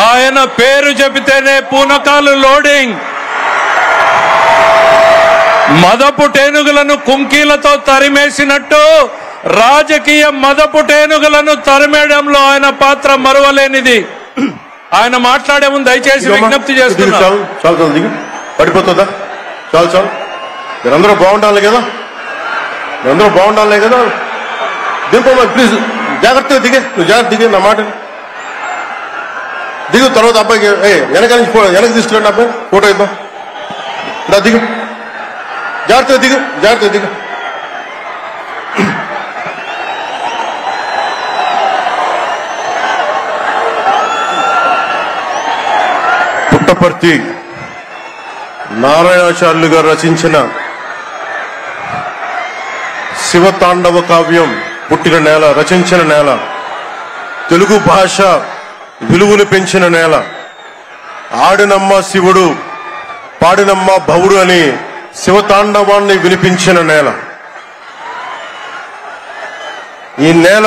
ఆయన పేరు చెబితేనే పూనకాలు లోడింగ్. మదపుటేనుగులను కుంకీలతో తరిమేసినట్టు రాజకీయ మదపుటేనుగులను తరిమేయడంలో ఆయన పాత్ర మరువలేనిది. ఆయన మాట్లాడే ముందు దయచేసి విజ్ఞప్తి చేస్తున్నాను. చాలు దిగు, పడిపోతుందా? చాలు చాలు, మీరందరూ బాగుండాలి కదా, మీరందరూ బాగుండాలి కదా. దింపమ్మా ప్లీజ్, జాగ్రత్తగా దిగే, నువ్వు జాగ్రత్త దిగే, నా మాట దిగు. తర్వాత అబ్బాయికి వెనక తీసుకురండి, అబ్బాయి ఫోటో ఇద్దాం. దిగు, జాగ్రత్తగా దిగు, జాగ్రత్తగా దిగు. పుట్టపర్తి నారాయణాచార్యులు గారు రచించిన శివతాండవ కావ్యం పుట్టిన నేల, రచించిన నేల, తెలుగు భాష విలువను పెంచిన నేల, ఆడినమ్మ శివుడు పాడినమ్మ భవుడు అని శివతాండవాన్ని వినిపించిన నేల. ఈ నేల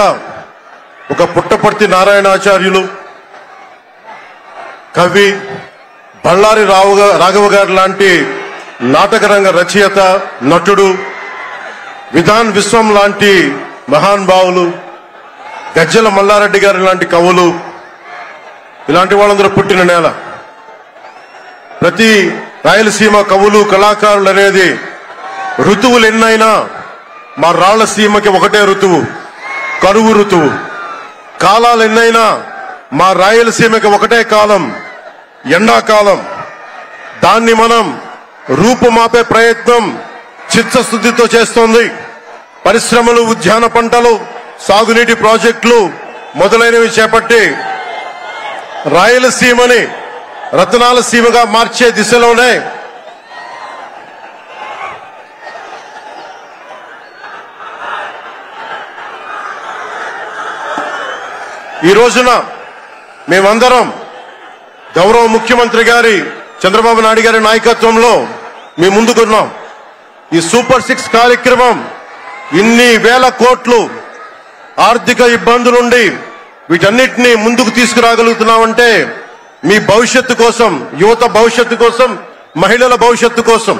ఒక పుట్టపర్తి నారాయణాచార్యులు, కవి బళ్ళారి రాఘవ గారు లాంటి నాటకరంగ రచయిత, నటుడు, విధాన్ విశ్వం లాంటి మహానుభావులు, గజ్జల మల్లారెడ్డి గారు లాంటి కవులు, ఇలాంటి వాళ్ళందరూ పుట్టిన నేల. ప్రతి రాయలసీమ కవులు కళాకారులు అనేది ఋతువులు ఎన్నైనా మా రాళ్లసీమకి ఒకటే ఋతువు, కరువు ఋతువు. కాలాలు ఎన్నైనా మా రాయలసీమకి ఒకటే కాలం, ఎండాకాలం. దాన్ని మనం రూపుమాపే ప్రయత్నం చిత్తశుద్ధితో చేస్తోంది. పరిశ్రమలు, ఉద్యాన పంటలు, సాగునీటి ప్రాజెక్టులు మొదలైనవి చేపట్టి రాయలసీమని రతనాల సీమగా మార్చే దిశలోనే ఈ రోజున మేమందరం గౌరవ ముఖ్యమంత్రి గారి చంద్రబాబు నాయుడు గారి నాయకత్వంలో మేము ముందుకున్నాం. ఈ సూపర్ 6 కార్యక్రమం ఇన్ని వేల కోట్లు ఆర్థిక ఇబ్బందులుండి వీటన్నిటినీ ముందుకు తీసుకురాగలుగుతున్నామంటే మీ భవిష్యత్తు కోసం, యువత భవిష్యత్తు కోసం, మహిళల భవిష్యత్తు కోసం.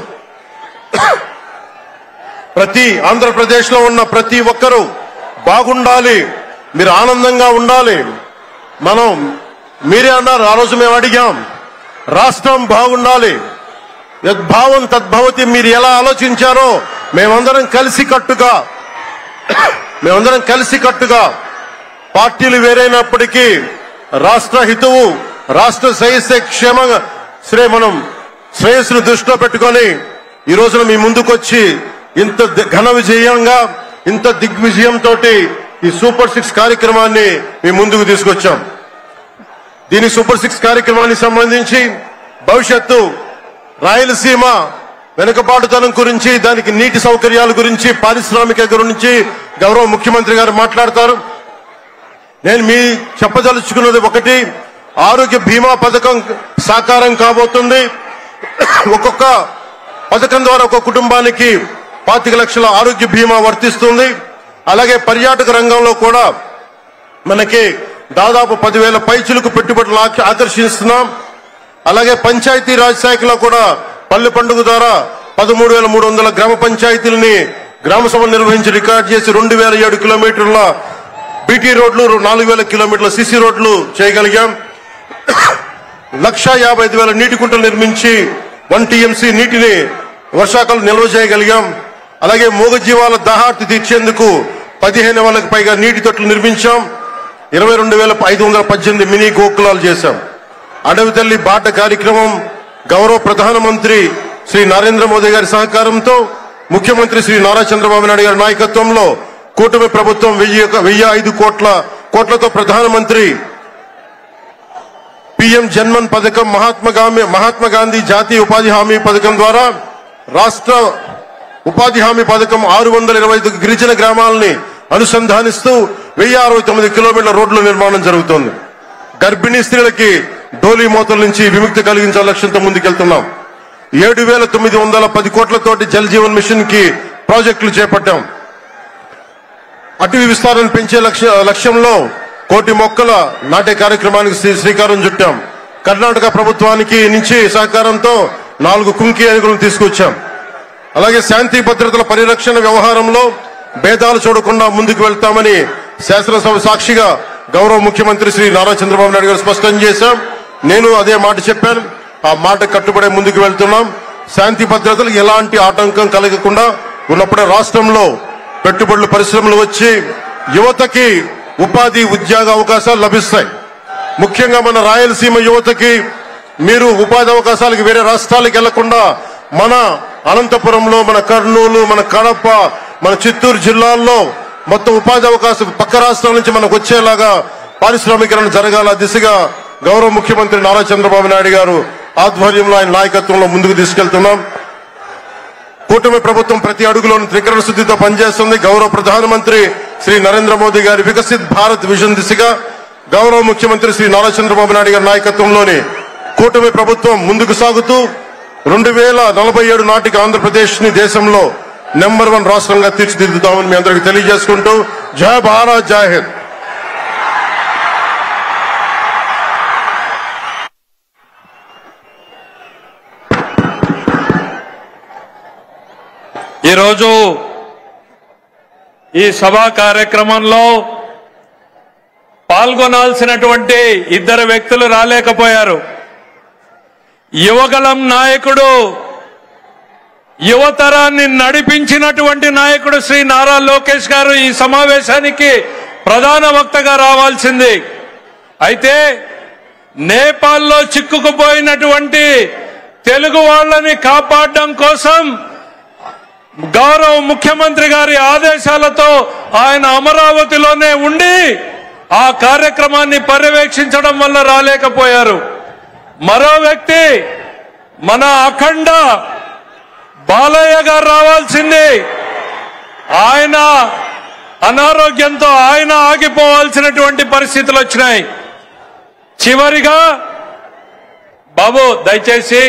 ప్రతి ఆంధ్రప్రదేశ్ లో ఉన్న ప్రతి ఒక్కరూ బాగుండాలి, మీరు ఆనందంగా ఉండాలి. మనం మీరే అన్నారు, ఆ రోజు మేము అడిగాం, రాష్ట్రం బాగుండాలి, యద్భావం తద్భవతి. మీరు ఎలా ఆలోచించారో మేమందరం కలిసికట్టుగా పార్టీలు వేరైనప్పటికీ రాష్ట్ర హితువు, రాష్ట్ర శ్రేయస్సును దృష్టిలో పెట్టుకొని ఈ రోజున మీ ముందుకొచ్చి ఇంత ఘన విజయంగా, ఇంత దిగ్విజయంతో ఈ సూపర్ 6 కార్యక్రమాన్ని మీ ముందుకు తీసుకొచ్చాం. దీని సూపర్ 6 కార్యక్రమానికి సంబంధించి భవిష్యత్తు రాయలసీమ వెనుకబాటుతనం గురించి, దానికి నీటి సౌకర్యాల గురించి, పారిశ్రామిక గురించి గౌరవ ముఖ్యమంత్రి గారు మాట్లాడతారు. నేను మీ చెప్పదలుచుకున్నది ఒకటి, ఆరోగ్య బీమా పథకం సాకారం కాబోతుంది. ఒక్కొక్క పథకం ద్వారా ఒక్కొక్క కుటుంబానికి 25 లక్షల ఆరోగ్య బీమా వర్తిస్తుంది. అలాగే పర్యాటక రంగంలో కూడా మనకి దాదాపు 10,000 పైచులకు పెట్టుబడులు ఆకర్షిస్తున్నాం. అలాగే పంచాయతీ రాజ్ శాఖలో కూడా పల్లె పండుగ ద్వారా 13,300 గ్రామ పంచాయతీలని గ్రామ సభ నిర్వహించి రికార్డు చేసి 2,007 కిలోమీటర్ల బీటీ రోడ్లు, 4,000 కిలోమీటర్ల సిసి రోడ్లు చేయగలిగాం. 1,55,000 నీటి కుంటలు నిర్మించి 1 TMC నీటిని వర్షాకాలం నిల్వ చేయగలిగాం. అలాగే మూగజీవాల దాహార్తి తీర్చేందుకు 15,000కు పైగా నీటి తొట్లు నిర్మించాం. 22,518 మినీ గోకులాలు చేశాం. అడవి తల్లి బాట కార్యక్రమం గౌరవ ప్రధానమంత్రి శ్రీ నరేంద్ర మోదీ గారి సహకారంతో, ముఖ్యమంత్రి శ్రీ నారా చంద్రబాబు నాయుడు గారి నాయకత్వంలో కూటమి ప్రభుత్వం 1,005 కోట్లతో ప్రధానమంత్రి PM జన్మన్ పథకం, మహాత్మా గాంధీ జాతీయ ఉపాధి హామీ పథకం ద్వారా రాష్ట్ర ఉపాధి హామీ పథకం 625 గిరిజన గ్రామాలని అనుసంధానిస్తూ 1,069 కిలోమీటర్ల రోడ్ల నిర్మాణం జరుగుతోంది. గర్భిణీ స్త్రీలకి డోలీ మోతల నుంచి విముక్తి కలిగించే లక్ష్యంతో ముందుకెళ్తున్నాం. 7,910 కోట్లతోటి జల్ జీవన్ మిషన్ కి ప్రాజెక్టులు చేపట్టాం. అటవీ విస్తారాన్ని పెంచే లక్ష్యంలో 1,000 మొక్కల నాటే కార్యక్రమానికి శ్రీకారం చుట్టాం. కర్ణాటక ప్రభుత్వానికి నుంచి సహకారంతో 4 కుంకి ఏనుగులను తీసుకొచ్చాం. అలాగే శాంతి భద్రతల పరిరక్షణ వ్యవహారంలో భేదాలు చూడకుండా ముందుకు వెళ్తామని శాసనసభ సాక్షిగా గౌరవ ముఖ్యమంత్రి శ్రీ నారా చంద్రబాబు నాయుడు గారు స్పష్టం చేశాం. నేను అదే మాట చెప్పాను. ఆ మాట కట్టుబడే ముందుకు వెళ్తున్నాం. శాంతి భద్రతలకు ఎలాంటి ఆటంకం కలగకుండా ఉన్నప్పుడే రాష్ట్రంలో పెట్టుబడులు పరిశ్రమలు వచ్చి యువతకి ఉపాధి ఉద్యోగ అవకాశాలు లభిస్తాయి. ముఖ్యంగా మన రాయలసీమ యువతకి మీరు ఉపాధి అవకాశాలకు వేరే రాష్ట్రాలకు వెళ్లకుండా మన అనంతపురంలో, మన కర్నూలు, మన కడప, మన చిత్తూరు జిల్లాల్లో మొత్తం ఉపాధి అవకాశం పక్క రాష్ట్రాల నుంచి మనకు వచ్చేలాగా పారిశ్రామికరణ జరగాల దిశగా గౌరవ ముఖ్యమంత్రి నారా చంద్రబాబు నాయుడు గారు ఆధ్వర్యంలో ఆయన నాయకత్వంలో ముందుకు తీసుకెళ్తున్నాం. కూటమి ప్రభుత్వం ప్రతి అడుగులోనూ త్రికరణ శుద్ధితో పనిచేస్తుంది. గౌరవ ప్రధానమంత్రి శ్రీ నరేంద్ర మోదీ గారి వికసిత్ భారత్ విజన్ దిశగా గౌరవ ముఖ్యమంత్రి శ్రీ నారా చంద్రబాబు నాయుడు గారి నాయకత్వంలోని కూటమి ప్రభుత్వం ముందుకు సాగుతూ 2047 నాటికి ఆంధ్రప్రదేశ్ ని దేశంలో నెంబర్ 1 రాష్ట్రంగా తీర్చిదిద్దుతామని మీ అందరికీ తెలియజేసుకుంటూ జై భారత్, జై హింద్. ఈరోజు ఈ సభా కార్యక్రమంలో పాల్గొనాల్సినటువంటి 2 వ్యక్తులు రాలేకపోయారు. యువగళం నాయకుడు, యువతరాన్ని నడిపించినటువంటి నాయకుడు శ్రీ నారా లోకేష్ గారు ఈ సమావేశానికి ప్రధాన వక్తగా రావాల్సింది. అయితే నేపాల్లో చిక్కుకుపోయినటువంటి తెలుగు వాళ్ళని కాపాడడం కోసం గౌరవ ముఖ్యమంత్రి గారి ఆదేశాలతో ఆయన అమరావతిలోనే ఉండి ఆ కార్యక్రమాన్ని పర్యవేక్షించడం వల్ల రాలేకపోయారు. మరో వ్యక్తి మన అఖండ బాలయ్య గారు రావాల్సింది. ఆయన అనారోగ్యంతో ఆయన ఆగిపోవాల్సినటువంటి పరిస్థితులు వచ్చినాయి. చివరిగా బాబు దయచేసి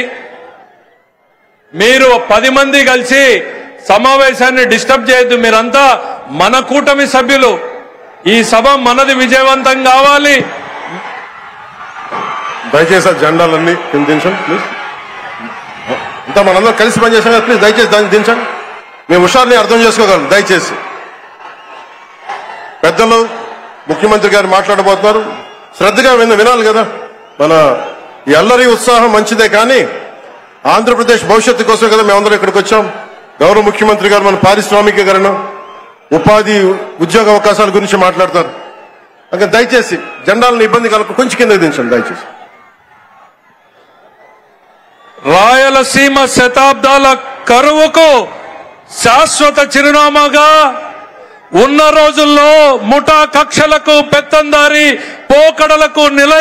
మీరు 10 మంది కలిసి సమావేశాన్ని డిస్టర్బ్ చేయొద్దు. మీరంతా మన కూటమి సభ్యులు. ఈ సభ మనది, విజయవంతం కావాలి. దయచేసి జెండాలన్నీ దించండి ప్లీజ్. అంతా మనందరం కలిసి పనిచేసాం కదా, ప్లీజ్ దయచేసి దాన్ని దించండి. మీ హుషారుని అర్థం చేసుకోగలం. దయచేసి పెద్దలు ముఖ్యమంత్రి గారు మాట్లాడబోతున్నారు, శ్రద్ధగా వినాలి కదా. మన ఈ అల్లరి ఉత్సాహం మంచిదే, కానీ ఆంధ్రప్రదేశ్ భవిష్యత్తు కోసం కదా మేమందరం ఇక్కడికి వచ్చాం. గౌరవ ముఖ్యమంత్రి గారు మన పారిశ్రామికీకరణ, ఉపాధి, ఉద్యోగ అవకాశాల గురించి మాట్లాడతారు. ఇంకా దయచేసి జెండాలను ఇబ్బంది కలగ కొంచెం కిందకి దించండి దయచేసి. రాయలసీమ శతాబ్దాల కరువుకు శాశ్వత చిరునామాగా ఉన్న రోజుల్లో ముఠా కక్షలకు, పెత్తందారి పోకడలకు నిలయ